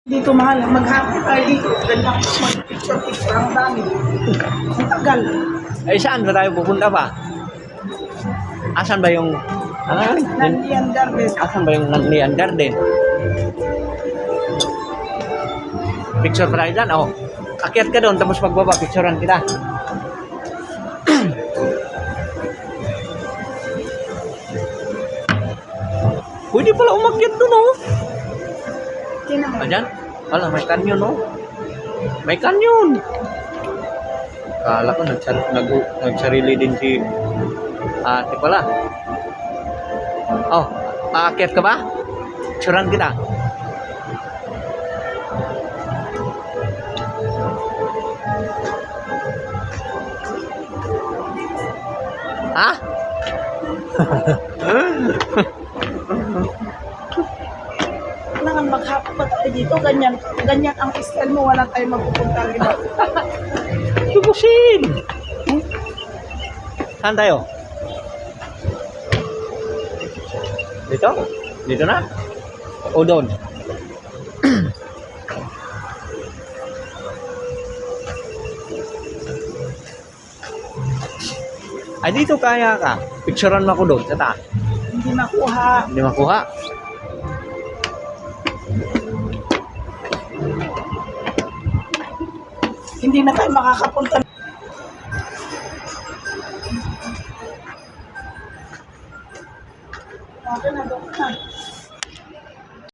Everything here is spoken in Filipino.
Dito mahal, maghapon tayo dito. Ganyan, mag-picture-picture ang dami. Ang tagal. Eh, saan ba tayo pupunta pa? Asan ba yung... Nandiyan garden. Asan ba yung Nanlian Garden? Picture pa tayo dyan, oh. Akyat ka doon, tapos pagbaba, picturean kita. Pwede pala umakyat doon, oh. Tingnan mo. Ayan, wala, may kanyon, oh. May kanyon. Kala ko nagsarili din si ate pala. Oh, aakyat ka ba? Picturean kita. Ha? Kailangan maghapon pa tayo dito. Ganyan ang style mo. Wala tayong magpupunta rin. Tubusin! Saan tayo? Dito? Dito na? O doon? Ay, dito kaya ka. Picturean mo ako doon sa taas. Hindi makuha. Hindi makuha. Hindi na tayo makakapunta.